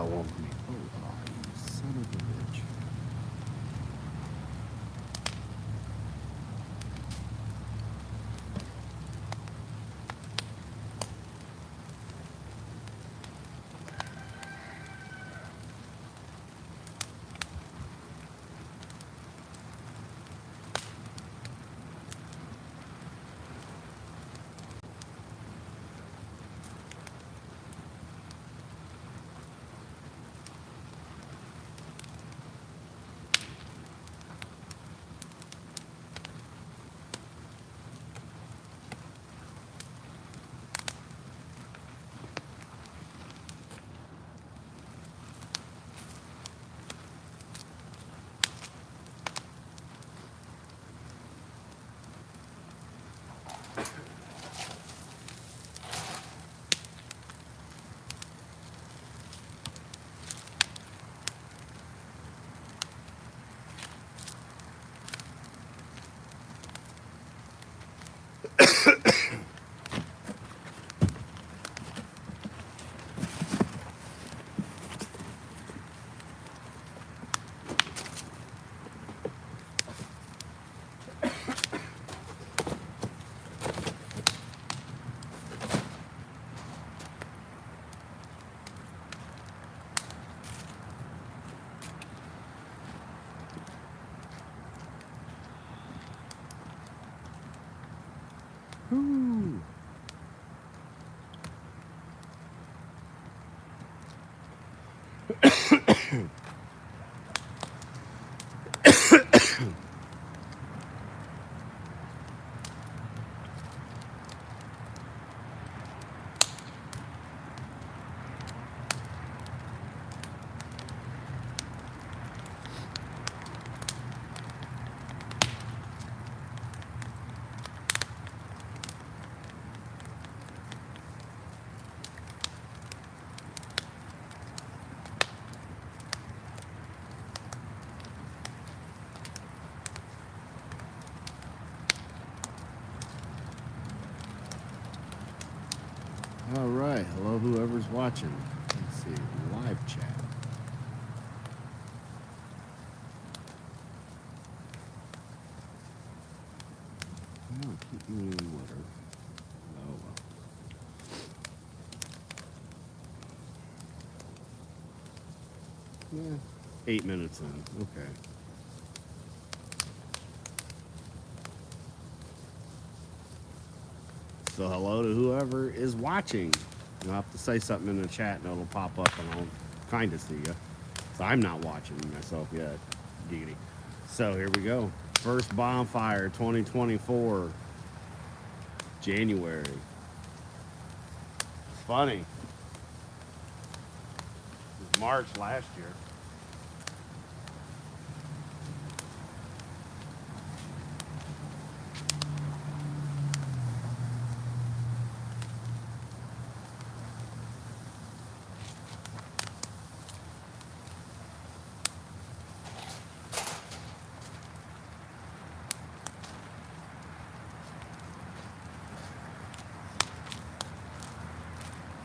it won't be. Oh, you son of a bitch. Woo. All right. Hello, whoever's watching. Let's see. Live chat. Oh, keep me in water. Oh, well. Yeah. 8 minutes in. Okay. So hello to whoever is watching. You'll have to say something in the chat and it'll pop up and I'll kind of see you. So I'm not watching myself yet. Giggity. So here we go. First bonfire 2024. January. It's funny. It was March last year.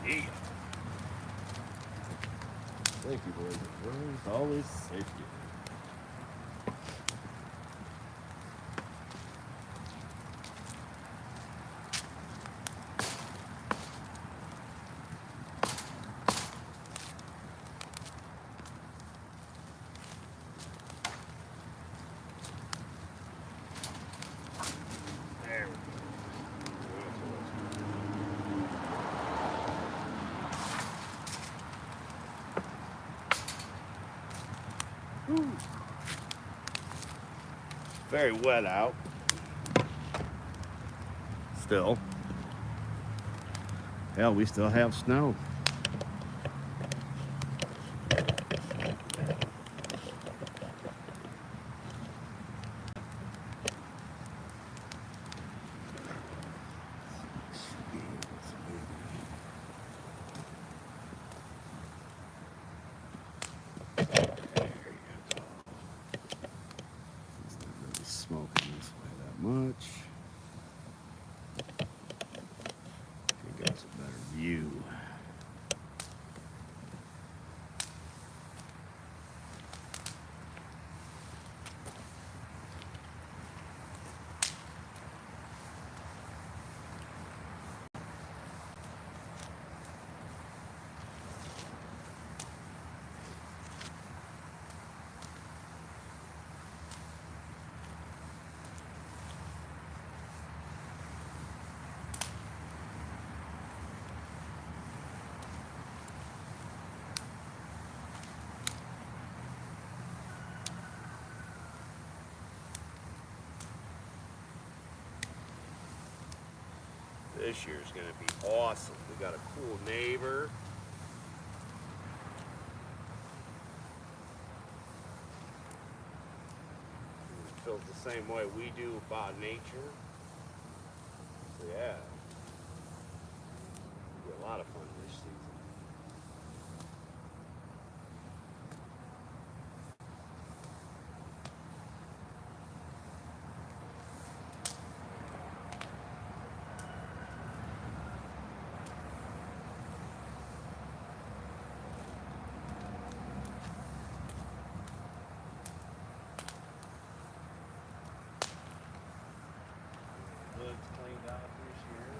Yeah. Thank you, boys and girls. Always safety. There we go. Woo. Very wet out. Still. Hell, we still have snow. Smoking this way that much. It got a better view. This year's gonna be awesome. We got a cool neighbor. He feels the same way we do about nature. So yeah. It'll be a lot of fun this season. Hood's cleaned out this year.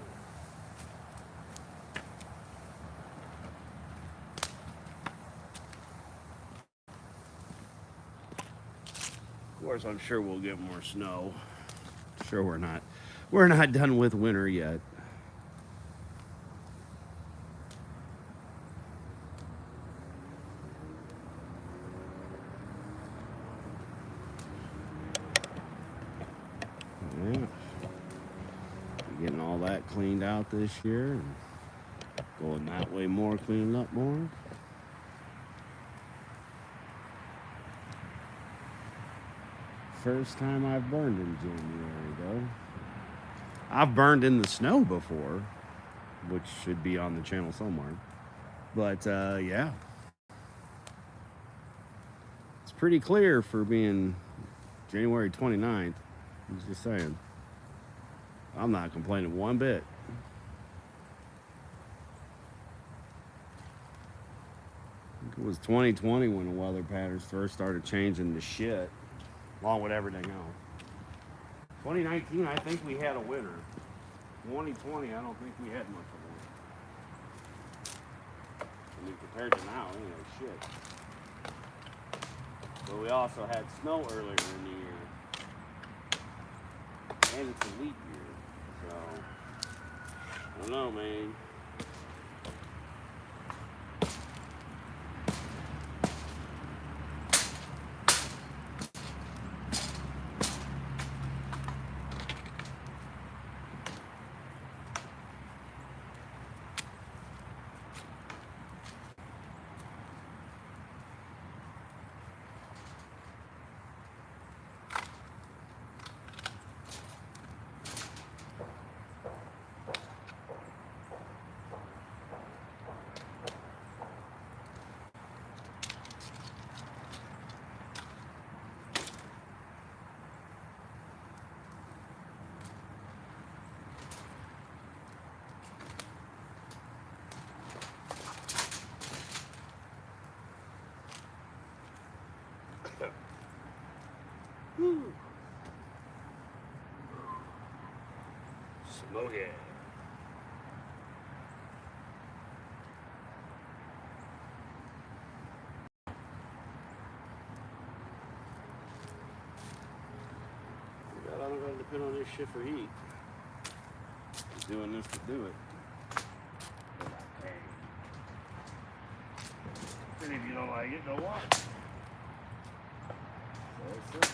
Of course, I'm sure we'll get more snow. Sure, we're not done with winter yet. Yeah. Getting all that cleaned out this year and going that way more, cleaning up more. First time I've burned in January, though. I've burned in the snow before, which should be on the channel somewhere. But yeah, it's pretty clear for being January 29th. I'm just saying. I'm not complaining one bit. I think it was 2020 when the weather patterns first started changing to shit, along with everything else. 2019, I think we had a winter. 2020, I don't think we had much of one. I mean, compared to now, shit. But we also had snow earlier in the year. And it's a leap year. So, I don't know, man. Woo. Smoke it. God, I don't gotta depend on this shit for heat. Just doing this to do it. And if you don't like it, don't watch. That's it.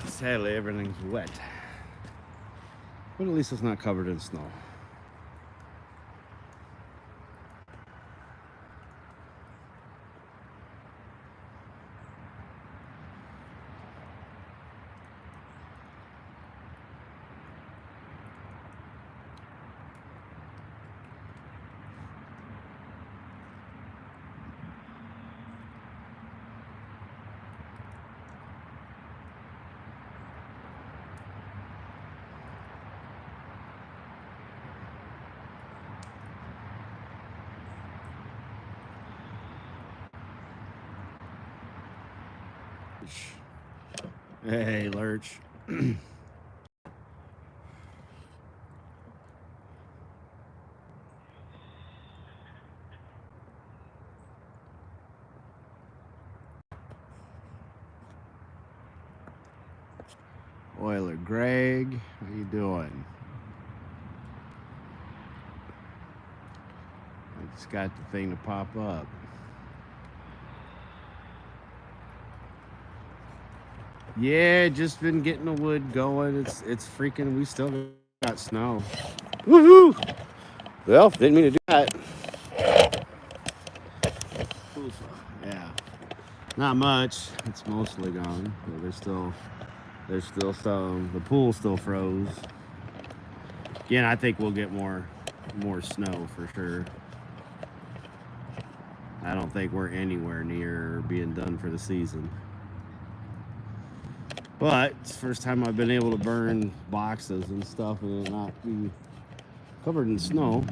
Sadly, everything's wet. But at least it's not covered in snow. Hey, Lurch. Oiler Greg, how you doing? I just got the thing to pop up. Yeah, just been getting the wood going. It's freaking. We still got snow. Woohoo! Well, didn't mean to do that. Yeah, not much. It's mostly gone. But there's still some. The pool still froze. Again, I think we'll get more snow for sure. I don't think we're anywhere near being done for the season. But it's the first time I've been able to burn boxes and stuff and it not be covered in snow.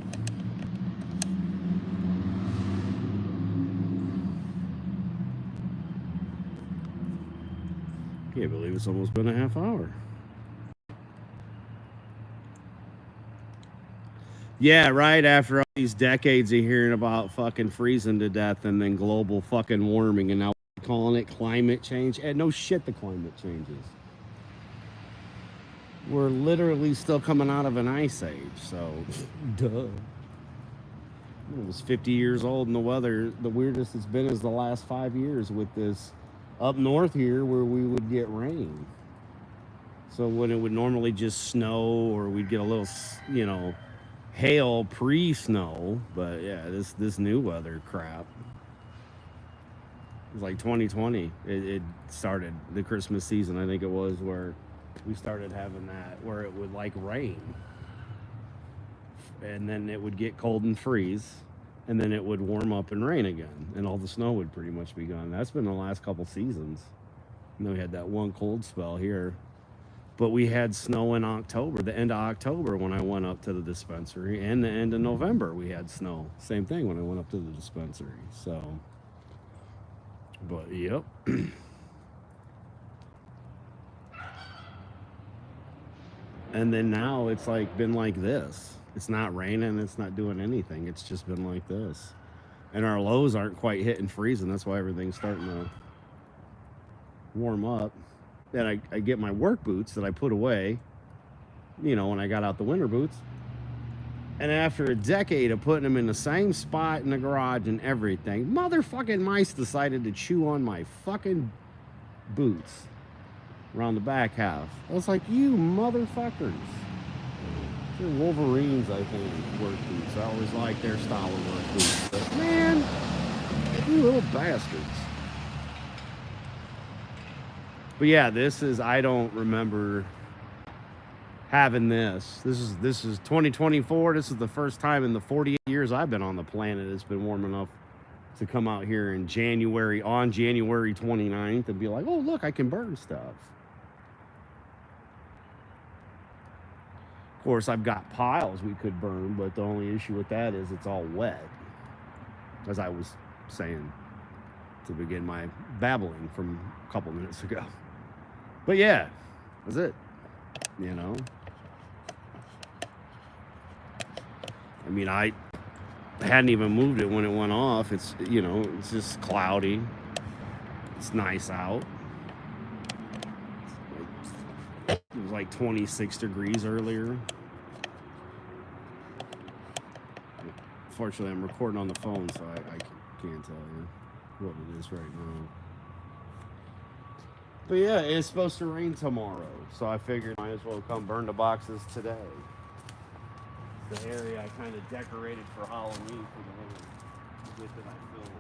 Can't believe it's almost been a half hour. Yeah, right after all these decades of hearing about fucking freezing to death and then global fucking warming and now we're calling it climate change. And no shit, the climate changes. We're literally still coming out of an ice age, so duh. It was 50 years old and the weather, the weirdest it's been is the last 5 years with this up north here where we would get rain. So when it would normally just snow or we'd get a little, hail pre-snow, but yeah, this new weather crap. It was like 2020. It started the Christmas season, I think it was, where we started having that where it would like rain. And then it would get cold and freeze, and then it would warm up and rain again, and all the snow would pretty much be gone. That's been the last couple seasons. And then we had that one cold spell here. But we had snow in October, the end of October when I went up to the dispensary, and the end of November we had snow. Same thing when I went up to the dispensary. So, but yep. And then now it's like been like this. It's not raining, it's not doing anything. It's just been like this. And our lows aren't quite hitting freezing. That's why everything's starting to warm up. Then I get my work boots that I put away, when I got out the winter boots. And after a decade of putting them in the same spot in the garage and everything, motherfucking mice decided to chew on my fucking boots around the back half. I was like, you motherfuckers. They're Wolverines, I think, work boots. I always like their style of work boots. But man, you little bastards. But yeah, I don't remember having this. This is 2024. This is the first time in the 48 years I've been on the planet it's been warm enough to come out here in January, on January 29th, and be like, oh, look, I can burn stuff. Of course, I've got piles we could burn, but the only issue with that is it's all wet, as I was saying to begin my babbling from a couple minutes ago. But yeah, that's it. I mean, I hadn't even moved it when it went off. It's, it's just cloudy. It's nice out. It was like 26 degrees earlier. Fortunately, I'm recording on the phone, so I can't tell you what it is right now. But yeah, it's supposed to rain tomorrow, so I figured might as well come burn the boxes today. It's the area I kind of decorated for Halloween for the little bit that I filmed.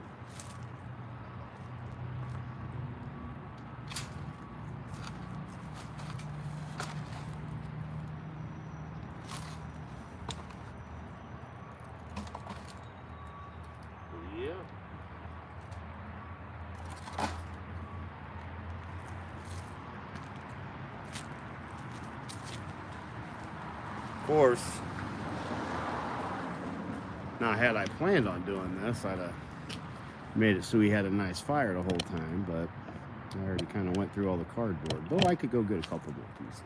Yeah. Of course. Now, had I planned on doing this, I'd have made it so we had a nice fire the whole time, but I already kind of went through all the cardboard. Though I could go get a couple more pieces.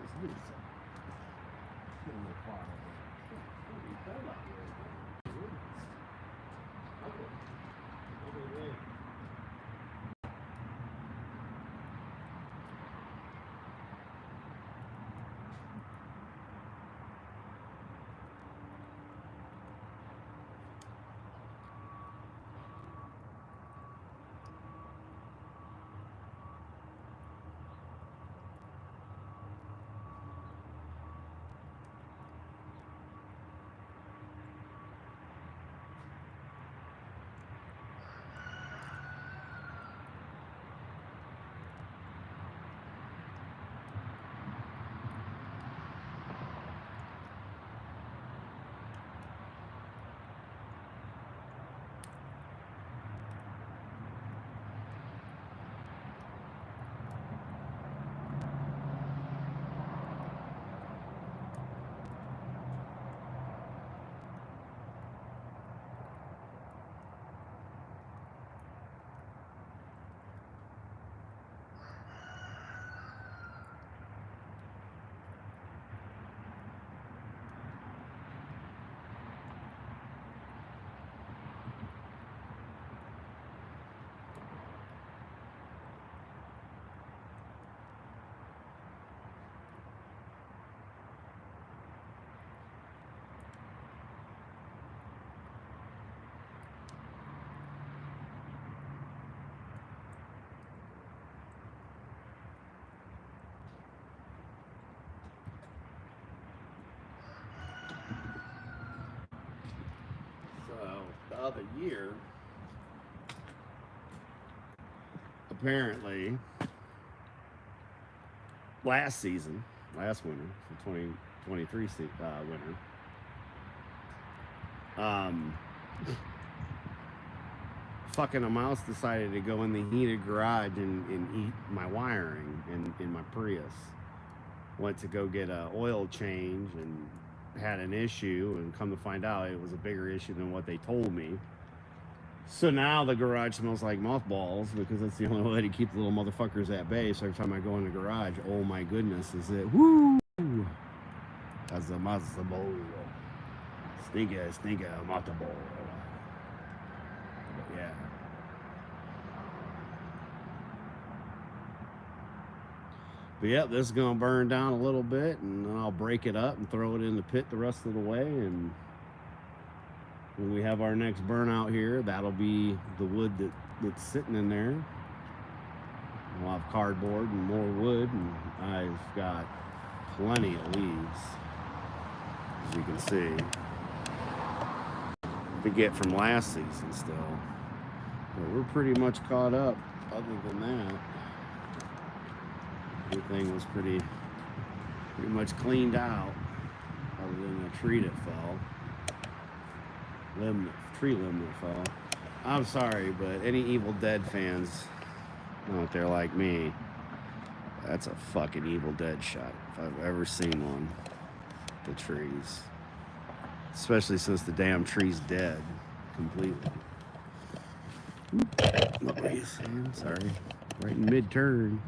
So, the other year, apparently, last winter, the 2023 winter, fucking a mouse decided to go in the heated garage and eat my wiring in my Prius. Went to go get an oil change and had an issue, and come to find out it was a bigger issue than what they told me. So now the garage smells like mothballs because that's the only way to keep the little motherfuckers at bay. So every time I go in the garage, oh my goodness, is it woo? That's a mothball. Stinker, mothball. But yeah. But yeah, this is gonna burn down a little bit, and then I'll break it up and throw it in the pit the rest of the way. And when we have our next burnout here, that'll be the wood that's sitting in there. We'll have cardboard and more wood, and I've got plenty of leaves, as you can see, to get from last season still. But we're pretty much caught up. Other than that, everything was pretty much cleaned out, other than a tree that fell. Tree limb that fell. I'm sorry, but any Evil Dead fans out there like me, that's a fucking Evil Dead shot if I've ever seen one. The trees, especially since the damn tree's dead completely. Nobody's saying sorry. Right in mid-turn.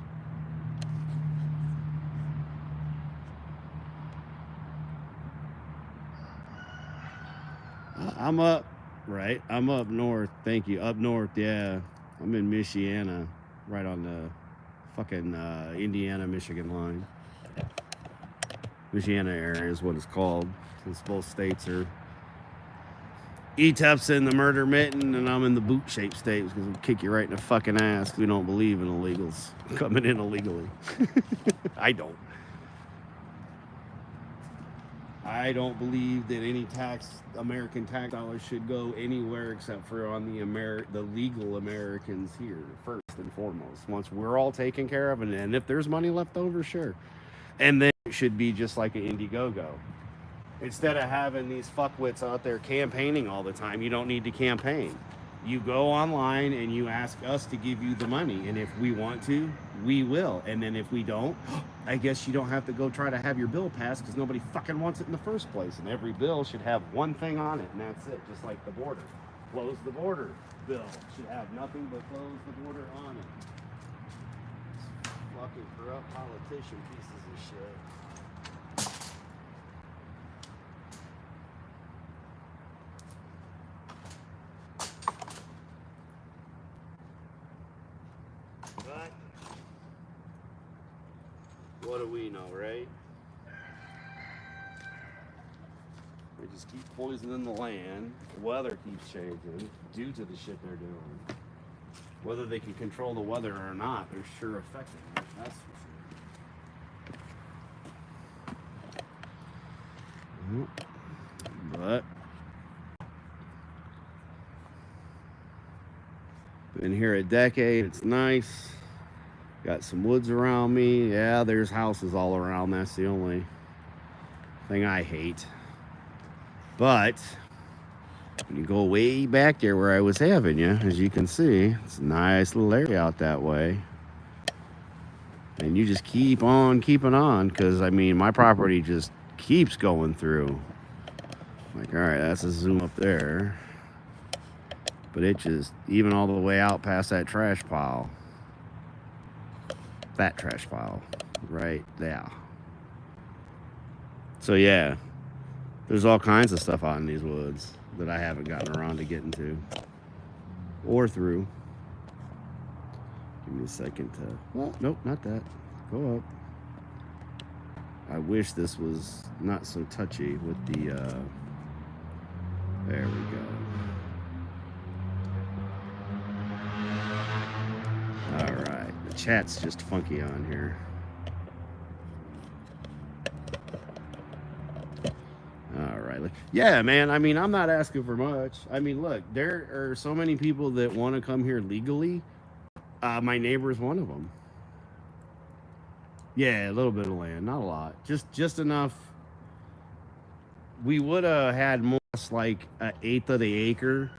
I'm up, right? I'm up north. Thank you. Up north, yeah. I'm in Michiana, right on the fucking Indiana-Michigan line. Michiana area is what it's called, since both states are ETEP's in the murder mitten, and I'm in the boot shape state because we'll kick you right in the fucking ass. We don't believe in illegals coming in illegally. I don't. I don't believe that any American tax dollars should go anywhere except for on the legal Americans here, first and foremost. Once we're all taken care of, and if there's money left over, sure. And then it should be just like an Indiegogo. Instead of having these fuckwits out there campaigning all the time, you don't need to campaign. You go online and you ask us to give you the money, and if we want to, we will. And then if we don't, I guess you don't have to go try to have your bill passed because nobody fucking wants it in the first place. And every bill should have one thing on it, and that's it, just like the border. Close the border bill should have nothing but close the border on it. Fucking corrupt politician pieces of shit. But what do we know, right? We just keep poisoning the land. The weather keeps changing due to the shit they're doing. Whether they can control the weather or not, they're sure affecting it. That's for sure. But been here a decade. It's nice. Got some woods around me. Yeah, there's houses all around. That's the only thing I hate. But when you go way back there where I was having you, as you can see, it's a nice little area out that way. And you just keep on keeping on because, I mean, my property just keeps going through. Like, all right, that's a zoom up there. But it just, even all the way out past that trash pile. That trash pile. Right there. So, yeah. There's all kinds of stuff out in these woods that I haven't gotten around to getting to. Or through. Give me a second to... Well, nope, not that. Go up. I wish this was not so touchy with the... There we go. Alright. The chat's just funky on here. Alright. Yeah, man. I mean, I'm not asking for much. I mean, look, there are so many people that want to come here legally. My neighbor is one of them. Yeah, a little bit of land. Not a lot. Just enough. We would have had more like an eighth of the acre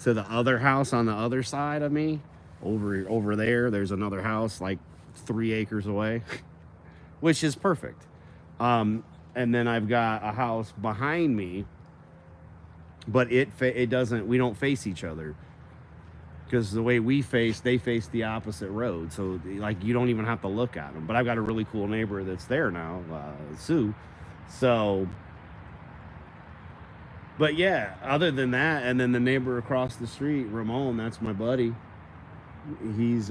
to the other house on the other side of me. Over there, there's another house like 3 acres away, which is perfect. And then I've got a house behind me, but it doesn't. We don't face each other because the way we face, they face the opposite road. So like you don't even have to look at them. But I've got a really cool neighbor that's there now, Sue. So. But yeah, other than that, and then the neighbor across the street, Ramon, that's my buddy. He's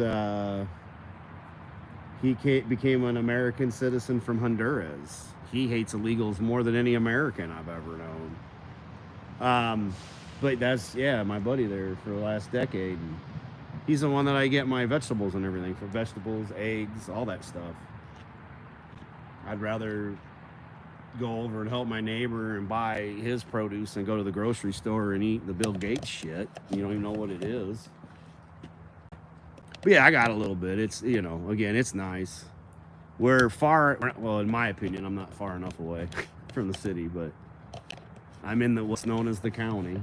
became an American citizen from Honduras. He hates illegals more than any American I've ever known. But that's, yeah, my buddy there for the last decade. And he's the one that I get my vegetables and everything for vegetables, eggs, all that stuff. I'd rather go over and help my neighbor and buy his produce and go to the grocery store and eat the Bill Gates shit. You don't even know what it is. But yeah, I got a little bit. It's, you know, again, it's nice. We're far, well, in my opinion, I'm not far enough away from the city, but I'm in what's known as the county.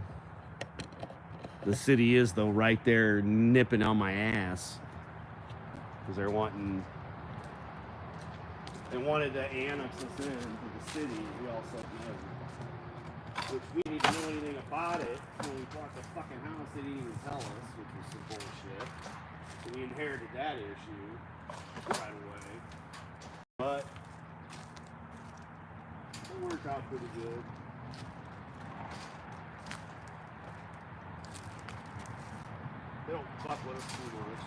The city is, though, right there nipping on my ass because they wanted to annex us in to the city. We all said no. Which we didn't know anything about it. When we bought the fucking house, they didn't even tell us, which was some bullshit. So we inherited that issue right away. But it worked out pretty good. They don't fuck with us too much.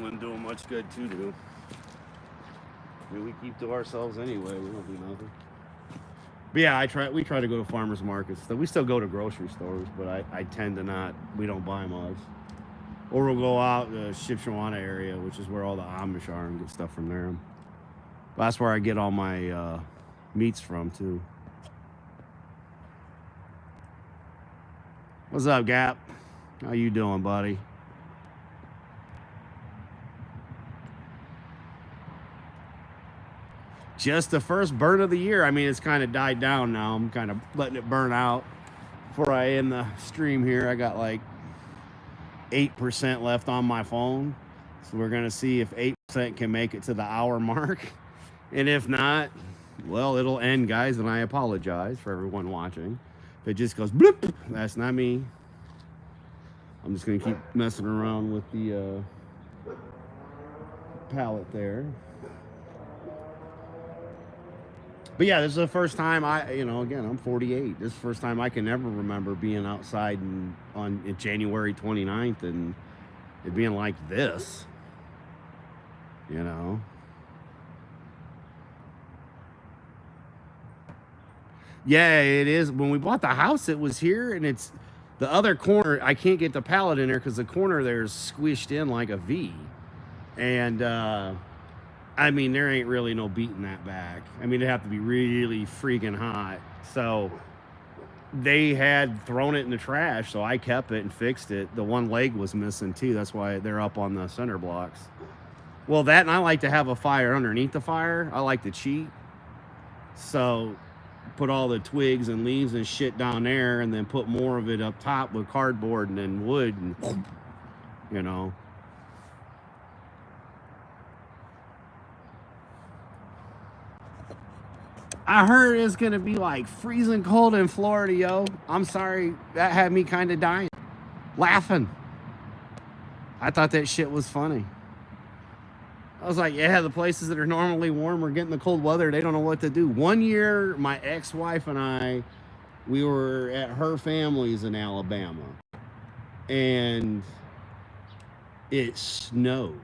Wouldn't do them much good to do. I mean, we keep to ourselves anyway. We don't do nothing. But yeah, we try to go to farmers markets. So we still go to grocery stores, but I tend to not. We don't buy much. Or we'll go out the Shipshawana area, which is where all the Amish are, and get stuff from there. That's where I get all my meats from too. What's up, Gap? How you doing, buddy? Just the first burn of the year. I mean, it's kind of died down now. I'm kind of letting it burn out before I end the stream here. I got like 8% left on my phone. So we're going to see if 8% can make it to the hour mark. And if not, well, it'll end, guys. And I apologize for everyone watching. If it just goes bloop, that's not me. I'm just going to keep messing around with the palette there. But yeah, this is the first time again, I'm 48. This is the first time I can ever remember being outside on January 29th and it being like this. You know? Yeah, it is. When we bought the house, it was here, and it's the other corner. I can't get the pallet in there because the corner there is squished in like a V. And, I mean, there ain't really no beating that back. I mean, it'd have to be really freaking hot. So they had thrown it in the trash, so I kept it and fixed it. The one leg was missing too. That's why they're up on the center blocks. Well, that, and I like to have a fire underneath the fire. I like to cheat. So put all the twigs and leaves and shit down there and then put more of it up top with cardboard and then wood and, you know. I heard it's gonna be like freezing cold in Florida, yo. I'm sorry, that had me kind of dying, laughing. I thought that shit was funny. I was like, yeah, the places that are normally warm are getting the cold weather. They don't know what to do. One year, my ex-wife and I, we were at her family's in Alabama, and it snowed,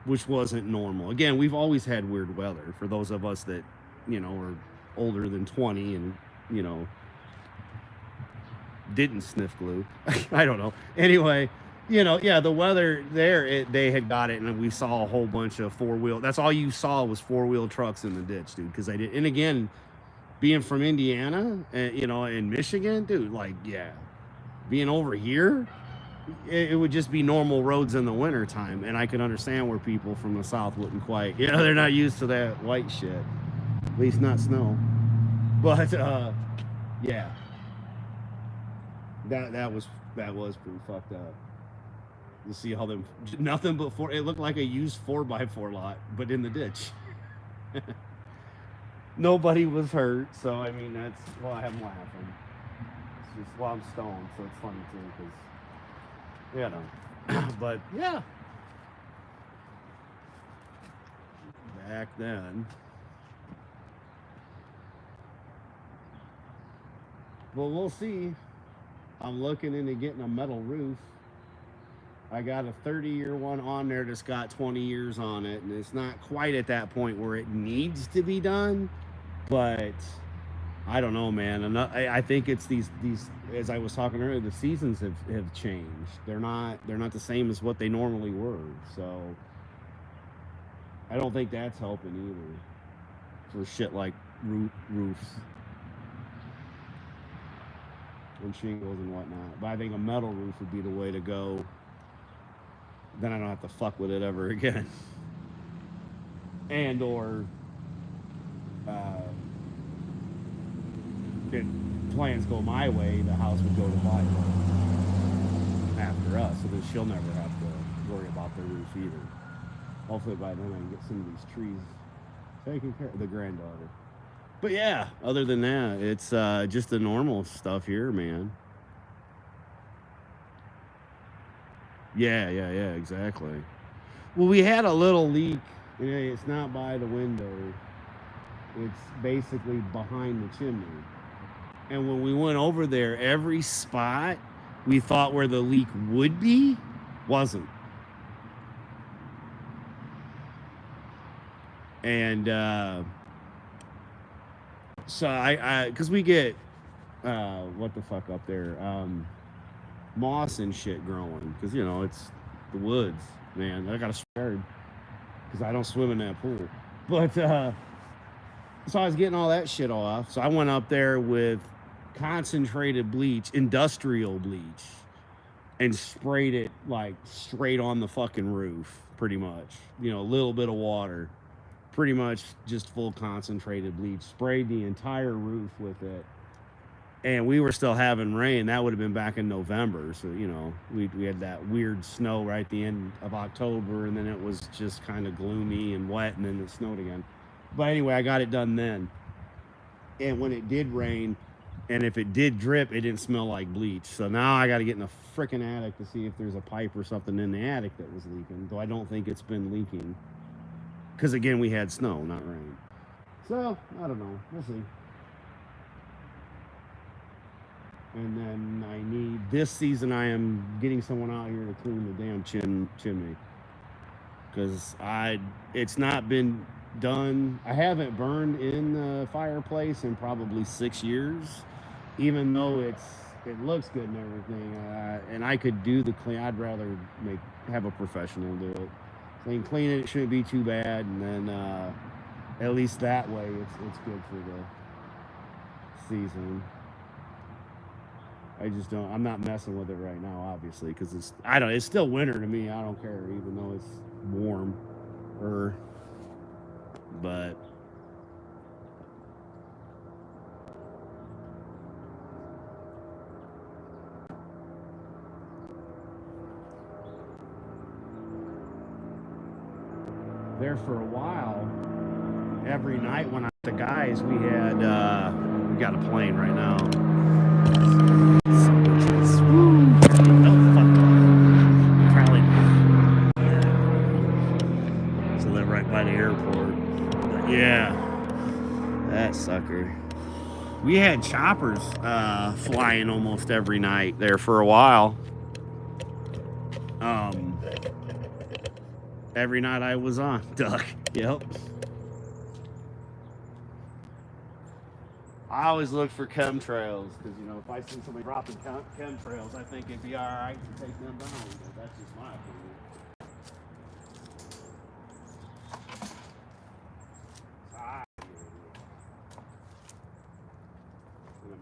which wasn't normal. Again, we've always had weird weather for those of us that, you know, are older than 20 and, you know, didn't sniff glue. I don't know. Anyway, you know, yeah, the weather there, they had got it, and we saw a whole bunch of four-wheel. That's all you saw was four-wheel trucks in the ditch, dude, because they did. And again, being from Indiana, you know, in Michigan, dude, like, yeah, being over here, it would just be normal roads in the wintertime, and I could understand where people from the South wouldn't quite, you know, they're not used to that white shit. At least not snow. But yeah, that was pretty fucked up. You see how them nothing but it looked like a used 4x4 lot, but in the ditch. Nobody was hurt, so I mean that's why I'm laughing. It's just I'm stoned, so it's funny too, because you know. But yeah, back then. Well, we'll see. I'm looking into getting a metal roof. I got a 30-year one on there that's got 20 years on it, and it's not quite at that point where it needs to be done, but I don't know, man. I think it's these as I was talking earlier, the seasons have changed. They're not the same as what they normally were. So I don't think that's helping either for shit like roofs and shingles and whatnot. But I think a metal roof would be the way to go. Then I don't have to fuck with it ever again. And or if plans go my way, the house would go to Violet after us, so that she'll never have to worry about the roof either. Hopefully by then I can get some of these trees taken care of, the granddaughter. But yeah, other than that, it's just the normal stuff here, man. Yeah, exactly. Well, we had a little leak. It's not by the window. It's basically behind the chimney. And when we went over there, every spot we thought where the leak would be wasn't. And So because we get what the fuck up there, moss and shit growing, because you know it's the woods, man. I gotta swear because I don't swim in that pool, but so I was getting all that shit off. So I went up there with concentrated bleach, industrial bleach, and sprayed it like straight on the fucking roof, pretty much. You know, a little bit of water, pretty much just full concentrated bleach. Sprayed the entire roof with it. And we were still having rain. That would have been back in November. So, you know, we had that weird snow right at the end of October, and then it was just kind of gloomy and wet, and then it snowed again. But anyway, I got it done then. And when it did rain, and if it did drip, it didn't smell like bleach. So now I got to get in the freaking attic to see if there's a pipe or something in the attic that was leaking. Though I don't think it's been leaking. Because again, we had snow, not rain. So, I don't know. We'll see. And then I need, this season I am getting someone out here to clean the damn chimney. Because it's not been done. I haven't burned in the fireplace in probably 6 years. Even though it looks good and everything. And I could do the clean. I'd rather have a professional do it. So you can clean it, it shouldn't be too bad. And then at least that way it's good for the season. I just don't. I'm not messing with it right now, obviously, because it's still winter to me. I don't care, even though it's warm, but there for a while, every night when I the guys, we got a plane right now. By the airport. But yeah, that sucker. We had choppers flying almost every night there for a while. Every night I was on duck. Yep. I always look for chemtrails because, you know, if I see somebody dropping chemtrails, I think it'd be all right to take them down. But that's just my opinion.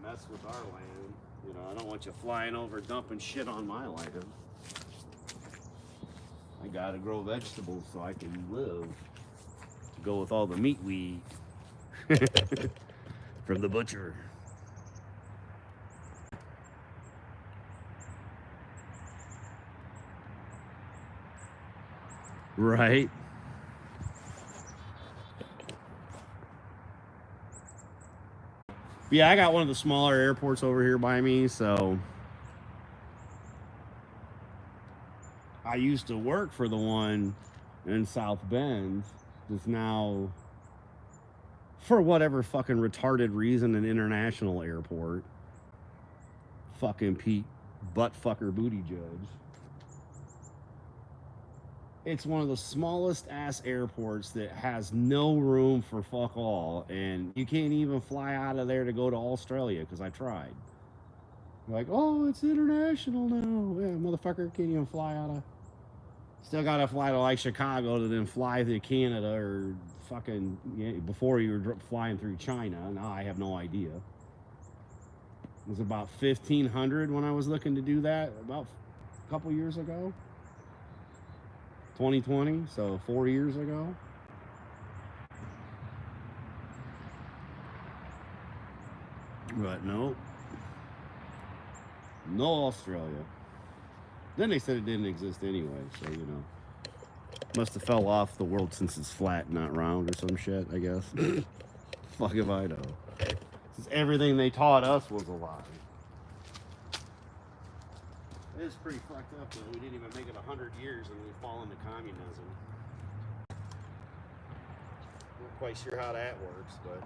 Mess with our land. You know, I don't want you flying over dumping shit on my land. I gotta grow vegetables so I can live. To go with all the meat we eat from the butcher. Right? Yeah, I got one of the smaller airports over here by me, so I used to work for the one in South Bend that's now, for whatever fucking retarded reason, an international airport. Fucking Pete Buttfucker Buttigieg. It's one of the smallest ass airports that has no room for fuck all, and you can't even fly out of there to go to Australia because I tried. Like, oh, it's international now. Yeah, motherfucker, can't even fly out of. Still gotta fly to like Chicago to then fly to Canada or fucking before you were flying through China. Now I have no idea. It was about 1,500 when I was looking to do that about a couple years ago. 2020, so 4 years ago. But no Australia. Then they said it didn't exist anyway, so you know, must have fell off the world since it's flat, not round, or some shit. I guess. Fuck if I know. Since everything they taught us was a lie. It's pretty fucked up though. We didn't even make it 100 years and we've fallen to communism. Not quite sure how that works, but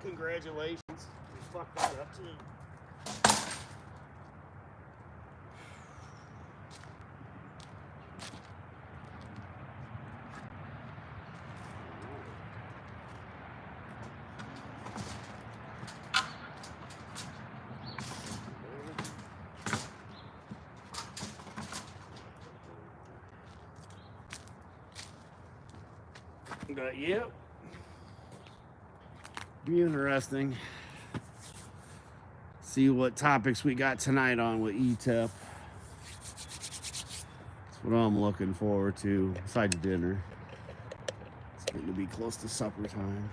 congratulations. We fucked that up too. But yep, be interesting. See what topics we got tonight on with ETEP. That's what I'm looking forward to. Besides dinner, it's getting to be close to supper time.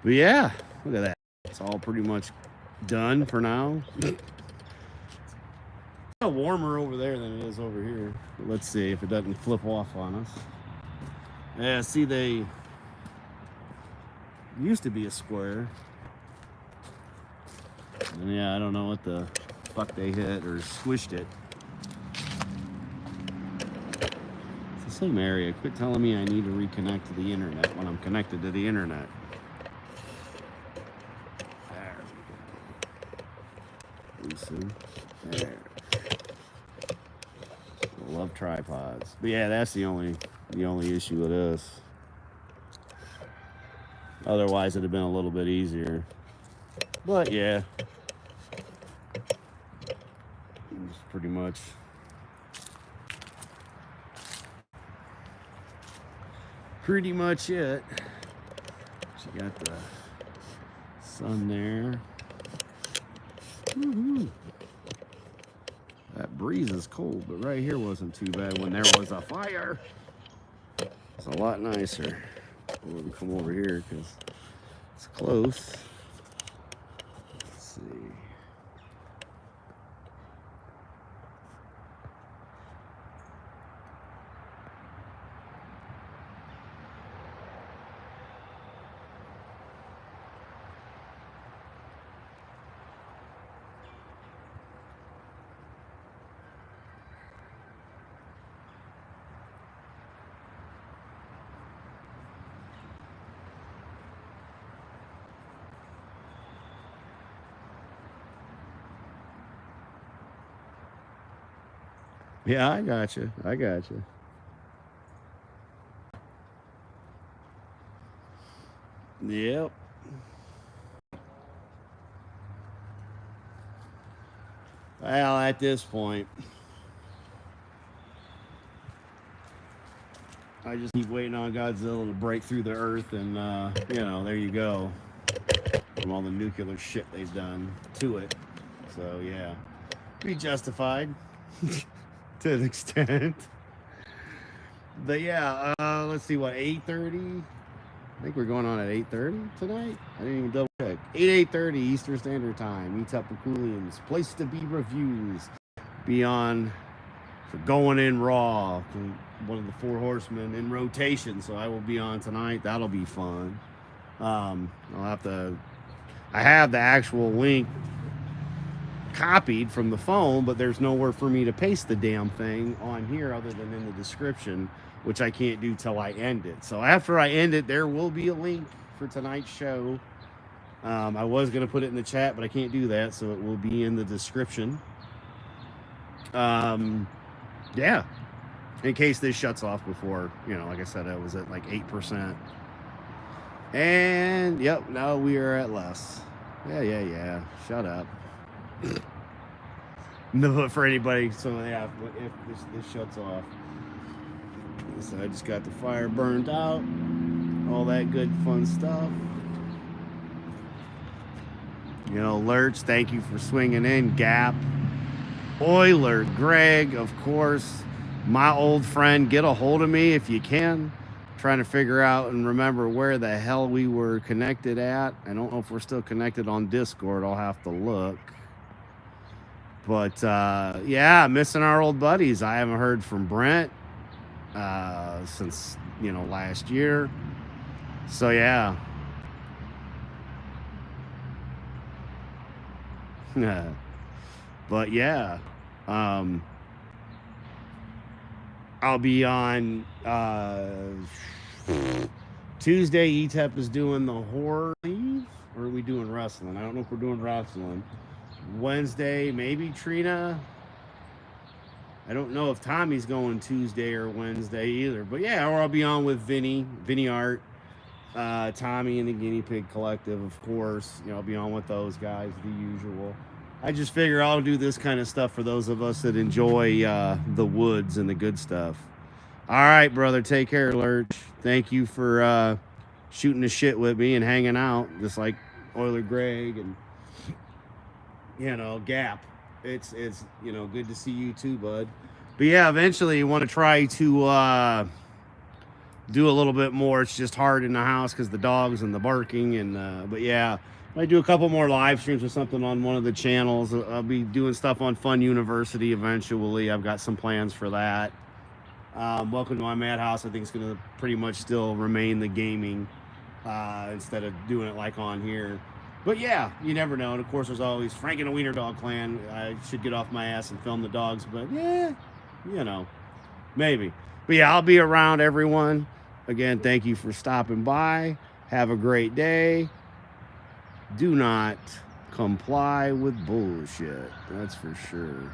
But yeah, look at that. It's all pretty much done for now. It's warmer over there than it is over here. But let's see if it doesn't flip off on us. Yeah, see, they used to be a square. And yeah, I don't know what the fuck they hit or squished it. It's the same area. Quit telling me I need to reconnect to the internet when I'm connected to the internet. There we go. Loosen. There. I love tripods. But yeah, that's the only issue with this. Otherwise, it'd have been a little bit easier. But yeah, it's pretty much it. She got the sun there. Woo-hoo. That breeze is cold, but right here wasn't too bad when there was a fire. It's a lot nicer. We'll come over here because it's close. Let's see. Yeah, I got you. Yep. Well, at this point, I just keep waiting on Godzilla to break through the earth, and there you go. From all the nuclear shit they've done to it. So yeah, be justified to an extent. But yeah, let's see, what, 8:30? I think we're going on at 8:30 tonight. I didn't even double check. 8:30 Eastern Standard Time. Meet up with Coolians. Place to be reviews. Be on for Going In Raw. One of the Four Horsemen in rotation. So I will be on tonight. That'll be fun. I have the actual link copied from the phone, but there's nowhere for me to paste the damn thing on here other than in the description, which I can't do till I end it. So after I end it, there will be a link for tonight's show. I was going to put it in the chat, but I can't do that, so it will be in the description. Yeah, in case this shuts off before, like I said, it was at like 8%. And yep, now we are at less. Yeah. Shut up. No, but for anybody, so yeah, if this shuts off. So I just got the fire burned out, all that good fun stuff. Lurch, thank you for swinging in. Gap, Euler, Greg, of course, my old friend, get a hold of me if you can. Trying to figure out and remember where the hell we were connected at. I don't know if we're still connected on Discord. I'll have to look. But yeah, missing our old buddies. I haven't heard from Brent since last year. So yeah. But yeah, I'll be on Tuesday. ETEP is doing the horror leave, or are we doing wrestling? I don't know if we're doing wrestling. Wednesday, maybe Trina. I don't know if Tommy's going Tuesday or Wednesday either. But yeah, or I'll be on with Vinny Art, Tommy and the Guinea Pig Collective, of course. I'll be on with those guys, the usual. I just figure I'll do this kind of stuff for those of us that enjoy the woods and the good stuff. All right, brother. Take care, Lurch. Thank you for shooting the shit with me and hanging out, just like Euler Greg and Gap. It's good to see you too, bud. But yeah, eventually you want to try to do a little bit more. It's just hard in the house because the dogs and the barking and but yeah, I do a couple more live streams or something on one of the channels. I'll be doing stuff on Fun University eventually. I've got some plans for that. Welcome to my madhouse. I think it's gonna pretty much still remain the gaming instead of doing it like on here. But yeah, you never know. And of course, there's always Frank and the Wiener Dog Clan. I should get off my ass and film the dogs, but yeah, maybe. But yeah, I'll be around, everyone. Again, thank you for stopping by. Have a great day. Do not comply with bullshit. That's for sure.